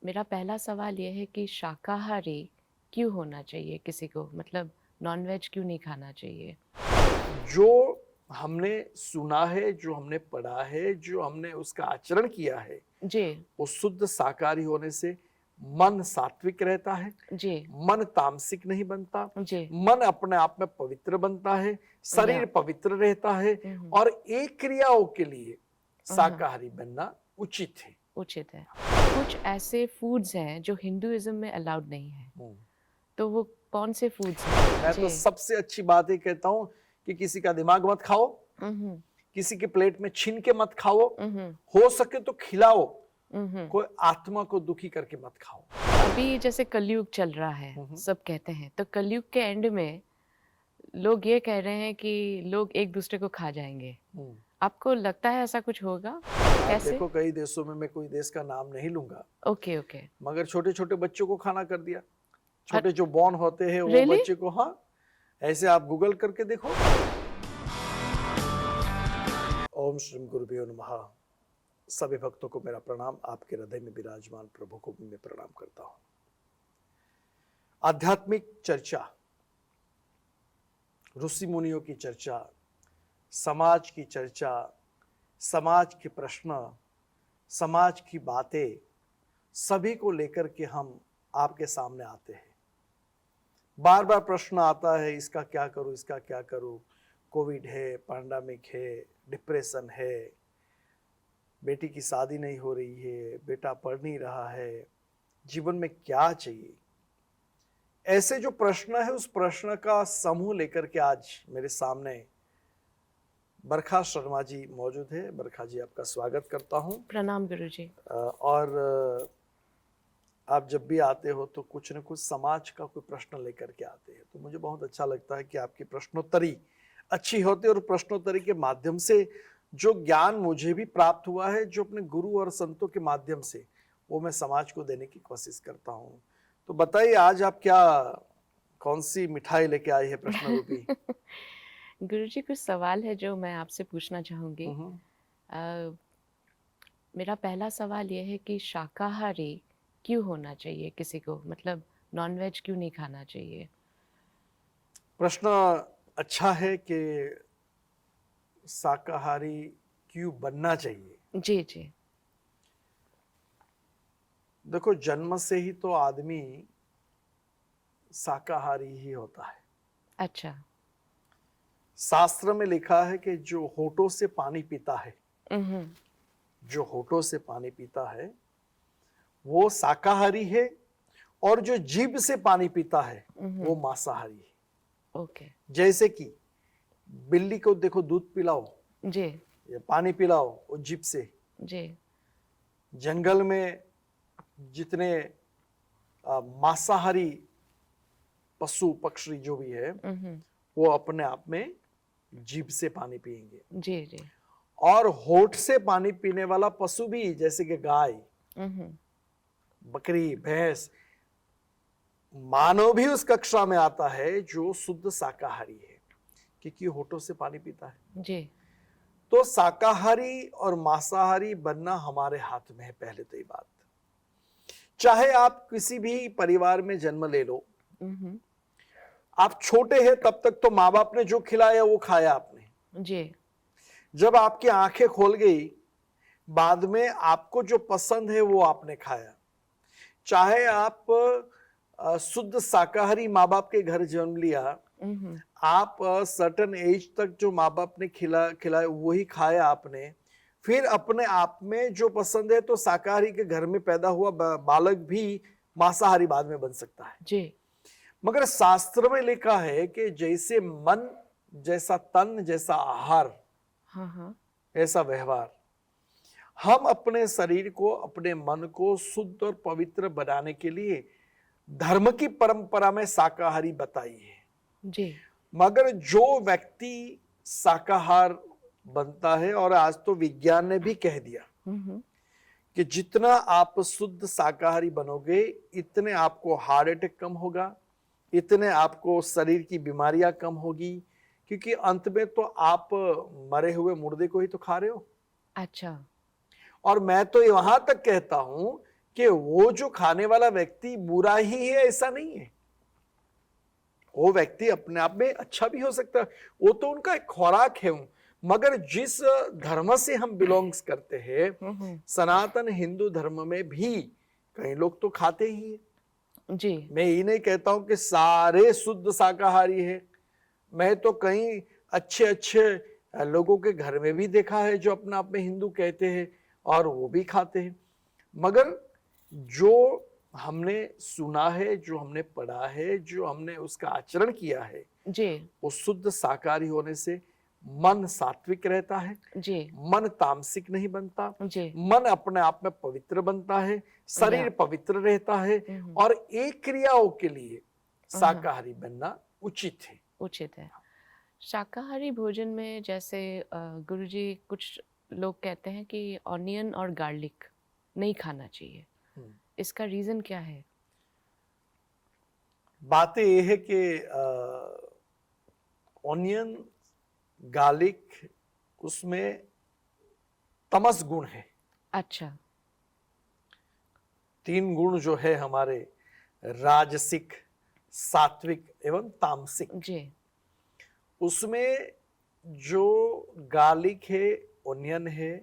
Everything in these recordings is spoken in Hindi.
मेरा पहला सवाल ये है कि शाकाहारी क्यों होना चाहिए किसी को? मतलब नॉन-वेज क्यों नहीं खाना चाहिए? जो हमने सुना है, जो हमने पढ़ा है, जो हमने उसका आचरण किया है, जी, वो शुद्ध शाकाहारी होने से मन सात्विक रहता है, जी, मन तामसिक नहीं बनता, जी। मन अपने आप में पवित्र बनता है, या शरीर पवित्र रहता है हुँ, हुँ। और एक क्रियाओं के लिए हाँ, शाकाहारी बनना उचित है। उचित है। कुछ ऐसे फूड्स हैं जो हिंदुइज़्म में अलाउड नहीं है, हम्म। तो वो कौन से फूड्स हैं? मैं तो जी। सबसे अच्छी बात ये कहता हूँ कि किसी का दिमाग मत खाओ, हुँ, हुँ। किसी के प्लेट में छीन के मत खाओ, हुँ, हुँ। हो सके तो खिलाओ, हुँ, हुँ। कोई आत्मा को दुखी करके मत खाओ। अभी जैसे कलयुग चल रहा है, हम्म। सब कहते हैं, तो कलयुग के एंड में लोग ये कह रहे हैं कि लोग एक-दूसरे को खा जाएँगे। हम्म। आपको लगता है ऐसा कुछ होगा? आप कैसे? देखो कई देशों में, मैं कोई देश का नाम नहीं लूंगा, ओके, ओके। मगर छोटे छोटे बच्चों को खाना कर दिया। अ, छोटे जो बॉर्न होते हैं वो रियली? बच्चे को, हाँ, ऐसे आप गूगल करके देखो। ओम श्री गुरुभ्यो नमः। सभी भक्तों को मेरा प्रणाम। आपके हृदय में विराजमान प्रभु को भी मैं प्रणाम करता हूँ। आध्यात्मिक चर्चा, ऋषि मुनियों की चर्चा, समाज की चर्चा, समाज के प्रश्न, समाज की बातें, सभी को लेकर के हम आपके सामने आते हैं। बार बार प्रश्न आता है, इसका क्या करूं, इसका क्या करूं, कोविड है, पैंडेमिक है, डिप्रेशन है, बेटी की शादी नहीं हो रही है, बेटा पढ़ नहीं रहा है, जीवन में क्या चाहिए। ऐसे जो प्रश्न है, उस प्रश्न का समूह लेकर के आज मेरे सामने बरखा शर्मा जी मौजूद है। बरखा जी, आपका स्वागत करता हूं। प्रणाम गुरुजी। और आप जब भी आते हो तो कुछ न कुछ समाज का कोई प्रश्न लेकर के आते हैं, तो मुझे बहुत अच्छा लगता है कि आपकी प्रश्नोत्तरी अच्छी होती है और प्रश्नोत्तरी के माध्यम से जो ज्ञान मुझे भी प्राप्त हुआ है, जो अपने गुरु और संतों के माध्यम से, वो मैं समाज को देने की कोशिश करता हूँ। तो बताइए, आज आप क्या, कौन सी मिठाई लेके आई है प्रश्न रूपी? गुरुजी कुछ सवाल है जो मैं आपसे पूछना चाहूँगी। हम्म। अ, मेरा पहला सवाल ये है कि शाकाहारी क्यों होना चाहिए किसी को? मतलब नॉन-वेज क्यों नहीं खाना चाहिए? प्रश्न अच्छा है कि शाकाहारी क्यों बनना चाहिए। जी, जी। देखो, जन्म से ही तो आदमी शाकाहारी ही होता है। अच्छा। शास्त्र में लिखा है कि जो होठों से पानी पीता है, हुँ, हुँ। जो होठों से पानी पीता है वो शाकाहारी है, और जो जीभ से पानी पीता है हुँ, वो हुँ। मांसाहारी है। ओके। जैसे कि बिल्ली को देखो, दूध पिलाओ जी, या पानी पिलाओ, वो जीभ से। जी। जंगल में जितने मांसाहारी पशु पक्षी जो भी है, हुँ, हुँ। वो अपने आप में जीभ से पानी पिएंगे। जी, जी। और होठ से पानी पीने वाला पशु भी, जैसे कि गाय, हुँ, हुँ। बकरी, भैंस, मानव भी उस कक्षा में आता है जो शुद्ध शाकाहारी है, क्योंकि होठों से पानी पीता है। जी। तो शाकाहारी और मांसाहारी बनना हमारे हाथ में है। पहले तो ये बात, चाहे आप किसी भी परिवार में जन्म ले लो, हुँ, हुँ। आप छोटे हैं तब तक तो माँ बाप ने जो खिलाया वो खाया आपने। जी। जब आपकी आंखें खोल गई, बाद में आपको जो पसंद है वो आपने खाया। चाहे आप शुद्ध शाकाहारी माँ बाप के घर जन्म लिया, हुँ, हुँ। आप सर्टेन एज तक जो माँ बाप ने खिलाया वही खाया आपने। फिर अपने आप में जो पसंद है, तो शाकाहारी के घर में पैदा हुआ बालक भी मांसाहारी बाद में बन सकता है। जी। मगर शास्त्र में लिखा है कि जैसे मन, जैसा तन, जैसा आहार, हाँ, हाँ। ऐसा व्यवहार। हम अपने शरीर को, अपने मन को शुद्ध और पवित्र बनाने के लिए धर्म की परंपरा में शाकाहारी बताई है। जी। मगर जो व्यक्ति शाकाहार बनता है, और आज तो विज्ञान ने भी कह दिया हुँ, हुँ। कि जितना आप शुद्ध शाकाहारी बनोगे, इतने आपको हार्ट अटैक कम होगा, इतने आपको शरीर की बीमारियां कम होगी, क्योंकि अंत में तो आप मरे हुए मुर्दे को ही तो खा रहे हो। अच्छा। और मैं तो वहां तक कहता हूं कि वो जो खाने वाला व्यक्ति बुरा ही है ऐसा नहीं है, वो व्यक्ति अपने आप में अच्छा भी हो सकता है, वो तो उनका एक खुराक है। मगर जिस धर्म से हम बिलोंग्स करते हैं, सनातन हिंदू धर्म में भी कई लोग तो खाते ही हैं। जी। मैं ये नहीं कहता हूं कि सारे शुद्ध शाकाहारी है, मैं तो कई अच्छे अच्छे लोगों के घर में भी देखा है जो अपने आप में हिंदू कहते हैं और वो भी खाते हैं। मगर जो हमने सुना है, जो हमने पढ़ा है, जो हमने उसका आचरण किया है, जी। वो शुद्ध शाकाहारी होने से मन सात्विक रहता है, जी। मन तामसिक नहीं बनता, जी। मन अपने आप में पवित्र बनता है, शरीर पवित्र रहता है और एक क्रियाओं के लिए शाकाहारी बनना उचित है। उचित है। शाकाहारी भोजन में जैसे गुरुजी कुछ लोग कहते हैं कि ऑनियन और गार्लिक नहीं खाना चाहिए, इसका रीजन क्या है? बात यह है कि ऑनियन, गार्लिक, उसमें तमस गुण है। अच्छा। 3 गुण जो है हमारे, राजसिक, सात्विक एवं तामसिक। जी। उसमें जो गार्लिक है, ऑनियन है,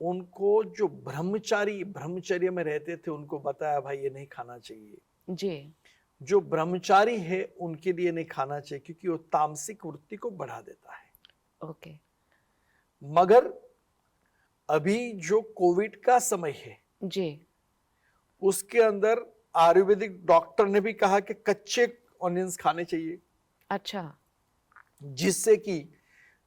उनको जो ब्रह्मचर्य में रहते थे उनको बताया भाई ये नहीं खाना चाहिए। जी। जो ब्रह्मचारी है उनके लिए नहीं खाना चाहिए क्योंकि वो तामसिक वृत्ति को बढ़ा देता है। ओके। मगर अभी जो कोविड का समय है, जी। उसके अंदर आयुर्वेदिक डॉक्टर ने भी कहा कि कच्चे ऑनियंस खाने चाहिए। अच्छा। जिससे कि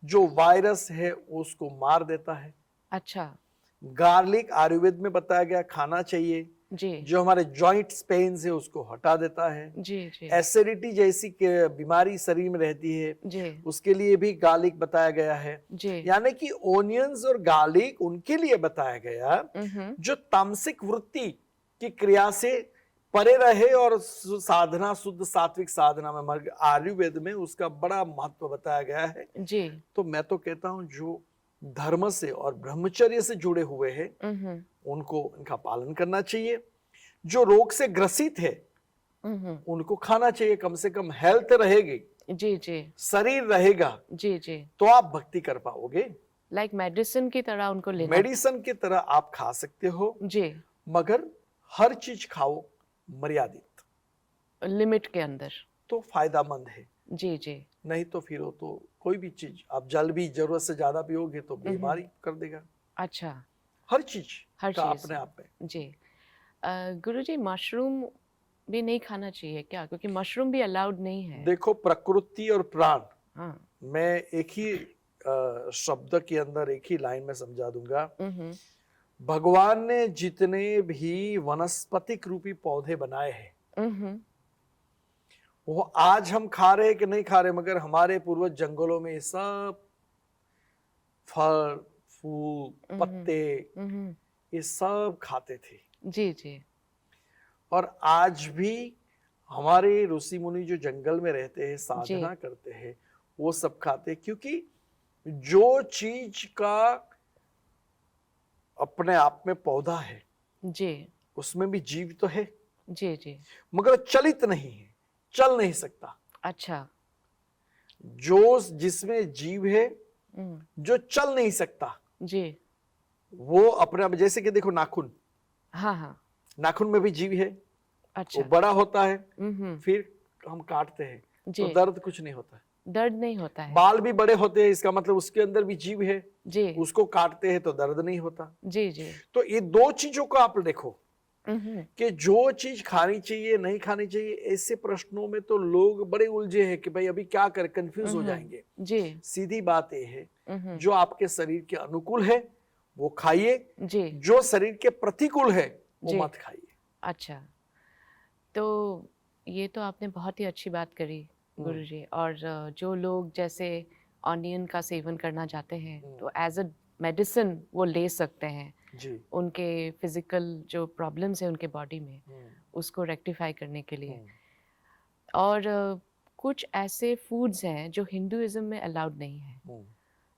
जो वायरस है उसको मार देता है। अच्छा। गार्लिक आयुर्वेद में बताया गया खाना चाहिए, जी। जो हमारे जॉइंट्स पेन्स है उसको हटा देता है। जी। जी। एसिडिटी जैसी बीमारी शरीर में रहती है, जी। उसके लिए भी गार्लिक बताया गया है। जी। यानी कि ओनियंस और गार्लिक उनके लिए बताया गया जो तामसिक वृत्ति की क्रिया से परे रहे और साधना, शुद्ध सात्विक साधना में मर। आयुर्वेद में उसका बड़ा महत्व बताया गया है। जी। तो मैं तो कहता हूं जो धर्म से और ब्रह्मचर्य से जुड़े हुए हैं उनको इनका पालन करना चाहिए। जो रोग से ग्रसित है उनको खाना चाहिए, कम से कम हेल्थ रहेगी। जी। जी। शरीर रहेगा। जी। जी। तो आप भक्ति कर पाओगे। लाइक मेडिसिन की तरह उनको लेना। मेडिसिन की तरह आप खा सकते हो, जी। मगर हर चीज खाओ मर्यादित, लिमिट के अंदर, तो फायदामंद है। जी। जी। नहीं तो फिर वो तो कोई भी चीज, आप जल भी जरूरत से ज्यादा पियोगे तो बीमारी कर देगा। अच्छा। हर चीज हर का चीज अपने आप में। जी। गुरुजी मशरूम भी नहीं खाना चाहिए क्या? क्योंकि मशरूम भी अलाउड नहीं है। देखो, प्रकृति और प्राण, हाँ। मैं एक ही शब्द के अंदर एक ही लाइन में समझा दूंगा। भगवान ने जितने भी वनस्पतिक रूपी पौधे बनाए हैं वो आज हम खा रहे कि नहीं खा रहे, मगर हमारे पूर्वज जंगलों में सब फल, फूल, पत्ते ये सब खाते थे। जी। जी। और आज भी हमारे ऋषि मुनि जो जंगल में रहते हैं, साधना करते हैं, वो सब खाते हैं। क्योंकि जो चीज का अपने आप में पौधा है जी। उसमें भी जीव तो है। जी। जी। मगर चलित नहीं है, चल नहीं सकता। अच्छा। जो जिसमें जीव है जो चल नहीं सकता, जी। वो अपने आप, जैसे कि देखो नाखून, हाँ हाँ, नाखून में भी जीव है। अच्छा। वो बड़ा होता है, फिर हम काटते हैं तो दर्द कुछ नहीं होता है। दर्द नहीं होता है। बाल भी बड़े होते हैं, इसका मतलब उसके अंदर भी जीव है। जी। उसको काटते हैं तो दर्द नहीं होता। जी। जी। तो ये दो चीजों को आप देखो कि जो चीज खानी चाहिए नहीं खानी चाहिए, ऐसे प्रश्नों में तो लोग बड़े उलझे हैं कि भाई अभी क्या करें, कंफ्यूज हो जाएंगे। जी। सीधी बात यह है जो आपके शरीर के अनुकूल है वो खाइए, जो शरीर के प्रतिकूल है वो मत खाइए। अच्छा, तो ये तो आपने बहुत ही अच्छी बात करी गुरुजी। और जो लोग जैसे ऑनियन का सेवन करना चाहते हैं तो एज अ मेडिसिन वो ले सकते हैं जी। उनके फिजिकल जो प्रॉब्लम्स है उनके बॉडी में उसको रेक्टिफाई करने के लिए। और कुछ ऐसे फूड्स हैं जो हिंदुइज्म में अलाउड नहीं है,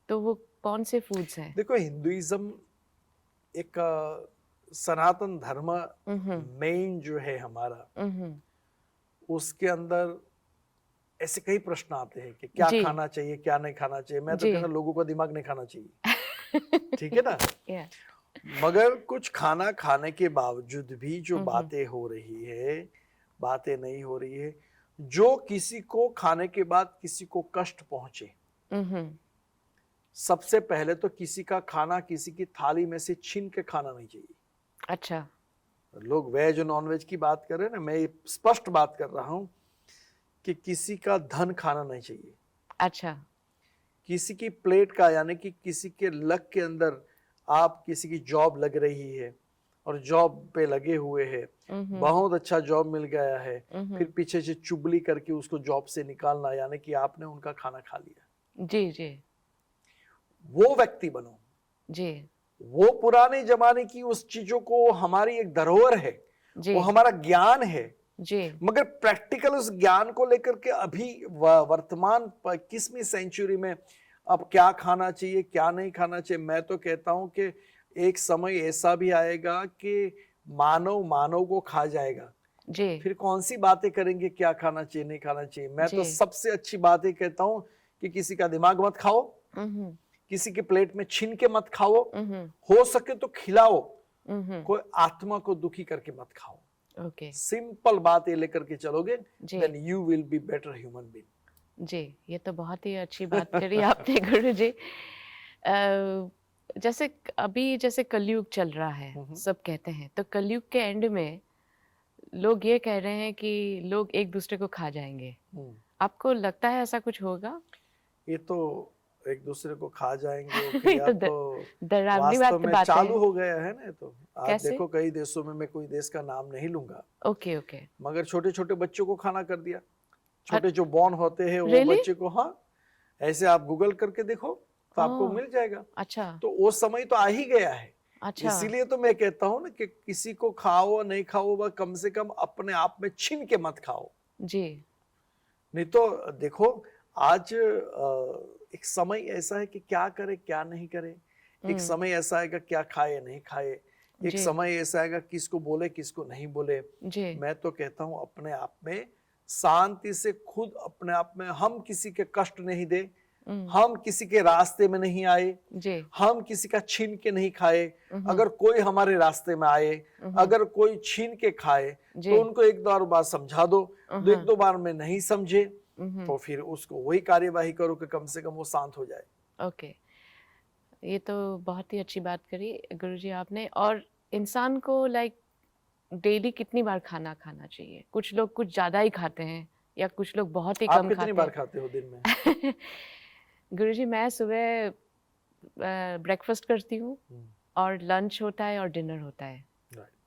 तो वो कौन से फूड्स हैं? देखो, हिंदुइज्म एक सनातन धर्म हम्म मेन जो है हमारा, हम्म उसके अंदर ऐसे कई प्रश्न आते हैं कि क्या जी खाना चाहिए, क्या नहीं खाना चाहिए। मैं तो जी कहता लोगों का दिमाग नहीं खाना चाहिए, ठीक है ना। या मगर कुछ खाना खाने के बावजूद भी जो हम्म बातें हो रही है, बातें नहीं हो रही है, जो किसी को खाने के बाद किसी को कष्ट पहुंचे। हम्म सबसे पहले तो किसी का खाना किसी की थाली में से छीन के खाना नहीं चाहिए। अच्छा लोग वेज और नॉन वेज की बात कर रहे हैं ना, मैं ये स्पष्ट बात कर रहा हूं कि किसी का धन खाना नहीं चाहिए। अच्छा किसी की प्लेट का, यानी कि किसी के लक के अंदर, आप किसी की जॉब लग रही है और जॉब पे लगे हुए हैं, बहुत अच्छा जॉब मिल गया है, फिर पीछे से चुगली करके उसको जॉब से निकालना, यानी कि आपने उनका खाना खा लिया। जी जी वो व्यक्ति बनो। जी वो पुराने जमाने की उस चीजों को, हमारी एक धरोहर है, जी वो हमारा ज्ञान है। जी मगर प्रैक्टिकल उस ज्ञान को लेकर के अभी वर्तमान 21वीं सेंचुरी में अब क्या खाना चाहिए, क्या नहीं खाना चाहिए, मैं तो कहता हूं कि एक समय ऐसा भी आएगा कि मानव मानव को खा जाएगा। जी फिर कौन सी बातें करेंगे, क्या खाना चाहिए, नहीं खाना चाहिए। मैं तो जी सबसे अच्छी बात ही कहता हूं कि किसी का दिमाग मत खाओ, हम्म किसी के प्लेट में छीन के मत खाओ, हम्म हो सके तो खिलाओ, हम्म कोई आत्मा को दुखी करके मत खाओ। ओके सिंपल बात ये लेकर के चलोगे, जी then you will be better human being. जी ये तो बहुत ही अच्छी बात करी आपने गुरु जी। जैसे अभी जैसे कलयुग चल रहा है सब कहते हैं, तो कलयुग के एंड में लोग ये कह रहे हैं कि लोग एक दूसरे को खा जाएंगे। आपको लगता है ऐसा कुछ होगा? ये तो एक दूसरे को खा जाएंगे, वो ये क्रिया तो तो डरावनी वास्तव बात में बात है। चालू हो गया है ना। ये तो आज कैसे? देखो कई देशों में, मैं कोई देश का नाम नहीं लूंगा, ओके ओके मगर छोटे छोटे बच्चों को खाना कर दिया। छोटे जो बॉर्न होते हैं वो Really? बच्चे को, हाँ, ऐसे आप गूगल करके देखो तो आपको ओह, मिल जाएगा। अच्छा तो वो समय तो आ ही गया है। अच्छा इसीलिए तो मैं कहता हूं ना कि किसी को खाओ और नहीं खाओ, वह कम से कम अपने आप में छीन के मत खाओ। जी नहीं तो देखो, आज एक समय ऐसा है कि क्या करे क्या नहीं करे। एक समय ऐसा आएगा क्या खाए नहीं खाए। एक जी समय ऐसा आएगा किसको बोले किसको नहीं बोले। जी मैं तो कहता हूं अपने आप में शांति से, खुद अपने आप में, हम किसी के कष्ट नहीं दे, हम किसी के रास्ते में नहीं आए, जी हम किसी का छीन के नहीं खाए। अगर कोई हमारे रास्ते में आए, अगर कोई छीन के खाए, जी तो उनको एक दो बार समझा दो। एक दो बार में नहीं समझे तो फिर उसको वही कार्यवाही करो कि कम से कम वो शांत हो जाए। ओके ये तो बहुत ही अच्छी बात करी गुरुजी आपने। और इंसान को लाइक डेली कितनी बार खाना खाना चाहिए? कुछ लोग कुछ ज्यादा ही खाते हैं या कुछ लोग बहुत ही आप कम कितनी खाते बार हैं। खाते हो दिन में? गुरुजी मैं सुबह ब्रेकफास्ट करती हूँ और लंच होता है और डिनर होता है।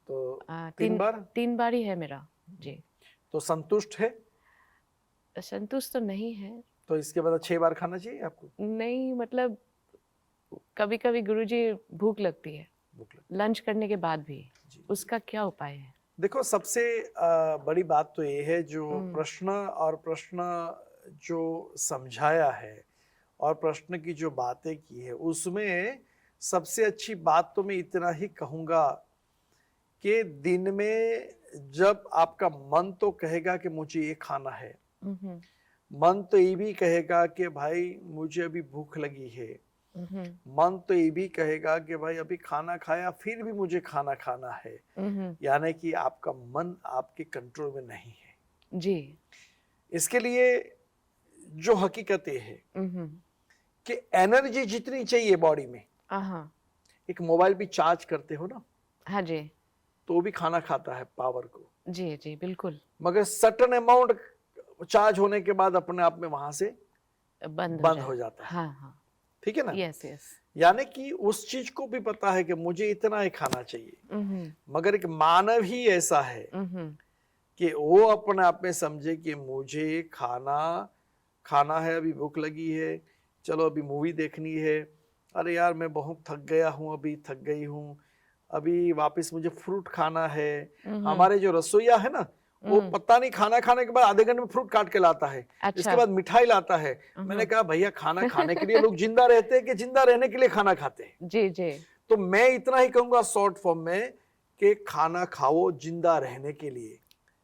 तो तीन बार? 3 बार ही है मेरा जी। तो संतुष्ट है? संतुष्ट तो नहीं है। तो इसके बाद 6 बार खाना चाहिए आपको? नहीं मतलब कभी कभी गुरुजी भूख लगती है भूख लगी लंच करने के बाद भी। जी। उसका क्या उपाय है? देखो, सबसे बड़ी बात तो ये है, जो प्रश्न जो समझाया है और प्रश्न की जो बातें की है, उसमें सबसे अच्छी बात तो मैं इतना ही कहूंगा कि दिन में जब आपका मन तो कहेगा कि मुझे ये खाना है, मन तो ये भी कहेगा कि भाई मुझे अभी भूख लगी है, मन तो ये भी कहेगा कि भाई अभी खाना खाया फिर भी मुझे खाना खाना है, यानी कि आपका मन आपके कंट्रोल में नहीं है जी। इसके लिए जो हकीकत ये है कि एनर्जी जितनी चाहिए बॉडी में, एक मोबाइल भी चार्ज करते हो ना, हाँ जी तो भी खाना खाता है पावर को। जी जी बिल्कुल मगर सर्टेन अमाउंट चार्ज होने के बाद अपने आप में वहां से बंद हो जाता है। हाँ हाँ ठीक है ना। यस यस यानी कि उस चीज को भी पता है कि मुझे इतना ही खाना चाहिए, मगर एक मानव ही ऐसा है कि वो अपने आप में समझे कि मुझे खाना है, अभी भूख लगी है, चलो अभी मूवी देखनी है, अरे यार मैं बहुत थक गया हूँ, अभी थक गई हूँ, अभी वापस मुझे फ्रूट खाना है। हमारे जो रसोईया है ना, वो पता नहीं खाना खाने के बाद आधे घंटे में फ्रूट काट के लाता है। अच्छा। इसके बाद मिठाई लाता है। मैंने कहा भैया, खाना खाने के लिए लोग जिंदा रहते हैं कि जिंदा रहने के लिए खाना खाते हैं? जी जी तो मैं इतना ही कहूंगा शॉर्ट फॉर्म में कि खाना खाओ जिंदा रहने के लिए,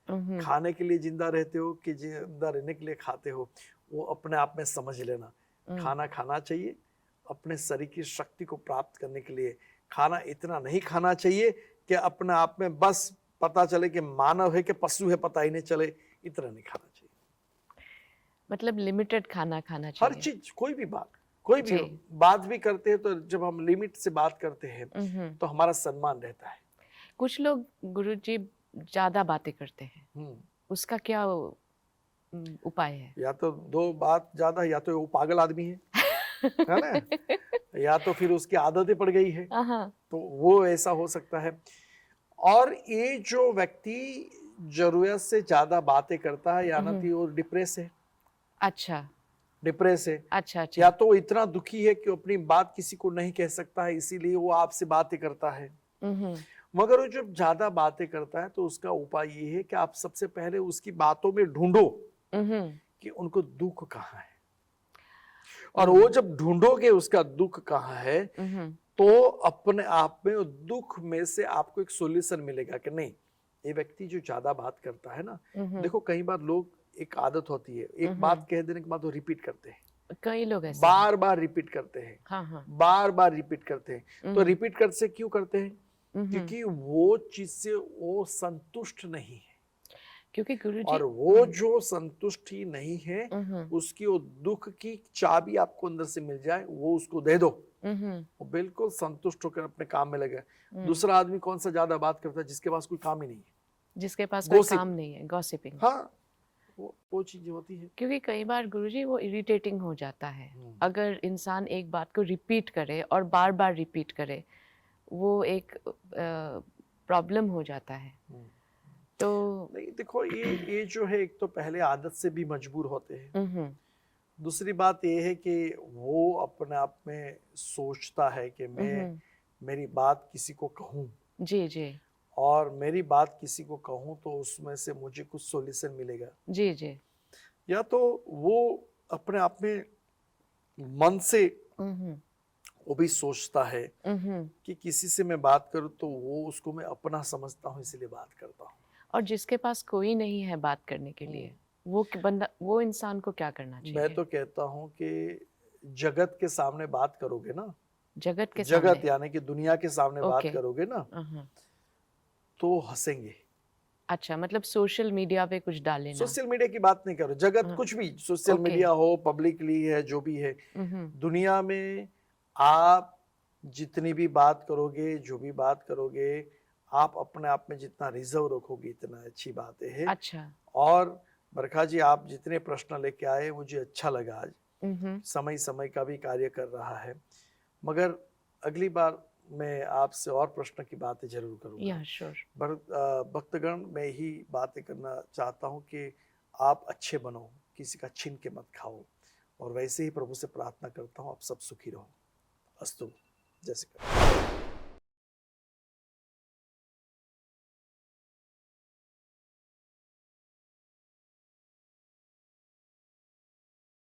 हम्म, खाने के लिए जिंदा रहते हो कि जिंदा रहने के लिए खाते हो, वो अपने आप में समझ लेना। खाना खाना चाहिए अपने शरीर की शक्ति को प्राप्त करने के लिए। खाना इतना नहीं खाना चाहिए कि अपने आप में बस पता चले कि मानव है कि पशु है पता ही नहीं चले, इतना नहीं खाना चाहिए। मतलब लिमिटेड खाना खाना हर चाहिए। चीज, कोई भी जी। बात भी करते हैं तो जब हम लिमिट से बात करते हैं हम्म। तो हमारा सम्मान रहता है। कुछ लोग गुरुजी ज्यादा बातें करते हैं, हम्म। उसका क्या उपाय है? या तो दो बात ज्यादा, या तो वो पागल आदमी है ना, या तो फिर उसकी आदतें पड़ गई है, हाँ। तो वो ऐसा हो सकता है। और ये जो व्यक्ति जरूरत से ज्यादा बातें करता है या ना तो वो डिप्रेस है, अच्छा डिप्रेस है, अच्छा या अच्छा। तो वो इतना दुखी है कि अपनी बात किसी को नहीं कह सकता है, इसीलिए वो आपसे बातें करता है। हम्म मगर वो जब ज्यादा बातें करता है तो उसका उपाय ये है कि आप सबसे पहले उसकी बातों में ढूंढो हम्म कि उनको दुख कहाँ है, और वो जब ढूंढोगे उसका दुख कहाँ है हम्म तो अपने आप में दुख में से आपको एक सॉल्यूशन मिलेगा कि नहीं, ये व्यक्ति जो ज्यादा बात करता है ना, देखो कई बार लोग, एक आदत होती है, एक बात कह देने के बाद वो रिपीट करते हैं, कई लोग ऐसे हैं। बार बार रिपीट करते हैं, हाँ हाँ। बार बार रिपीट करते हैं। तो रिपीट कर से क्यों करते हैं? हम्म, क्योंकि वो चीज से वो संतुष्ट नहीं है, क्योंकि गुरुजी और वो जो संतुष्टि नहीं है हम्म उसकी वो दुख की चाबी आपको अंदर से मिल जाए, वो उसको दे दो, हम्म वो बिल्कुल संतुष्ट होकर अपने काम में लगे। दूसरा आदमी कौन सा ज्यादा बात करता है? जिसके पास कोई काम ही नहीं है, जिसके पास कोई Gossip. काम नहीं है, गॉसिपिंग। हाँ, वो चीज होती है। क्योंकि कई बार गुरुजी वो इरिटेटिंग हो जाता है, अगर इंसान एक बात को रिपीट करे और बार बार रिपीट करे, वो एक प्रॉब्लम हो जाता है। तो नहीं देखो, ये जो है, एक तो पहले आदत से भी मजबूर होते हैं, दूसरी बात ये है कि वो अपने आप में सोचता है कि मैं मेरी बात किसी को कहूँ, जी जी और मेरी बात किसी को कहूँ तो उसमें से मुझे कुछ सॉल्यूशन मिलेगा। जी जी। या तो वो अपने आप में मन से वो भी सोचता है कि किसी से मैं बात करूँ तो वो उसको मैं अपना समझता हूँ, इसलिए बात करता हूँ। और जिसके पास कोई नहीं है बात करने के लिए, वो इंसान को क्या करना चाहिए? मैं तो कहता हूँ कि जगत के सामने बात करोगे ना, जगत के जगत सामने? यानी कि दुनिया के सामने बात ओके। करोगे ना, तो हंसेंगे। अच्छा, मतलब सोशल मीडिया पे कुछ डाले ना? सोशल मीडिया की बात नहीं करो, जगत कुछ भी, सोशल ओके। मीडिया हो, पब्लिकली है, जो भी है, दुनिया में आप जितनी भी बात करोगे, जो भी बात करोगे, आप अपने आप में जितना रिजर्व रखोगे इतना अच्छी बात है। अच्छा। और बरखा जी, आप जितने प्रश्न लेके आए मुझे अच्छा लगा आज। समय समय का भी कार्य कर रहा है, मगर अगली बार मैं आपसे और प्रश्न की बातें जरूर करूंगा। या श्योर। भक्तगण, मैं ही बातें करना चाहता हूँ कि आप अच्छे बनो, किसी का छीन के मत खाओ, और वैसे ही प्रभु से प्रार्थना करता हूँ आप सब सुखी रहो। अस्तु। जय श्री कृष्ण।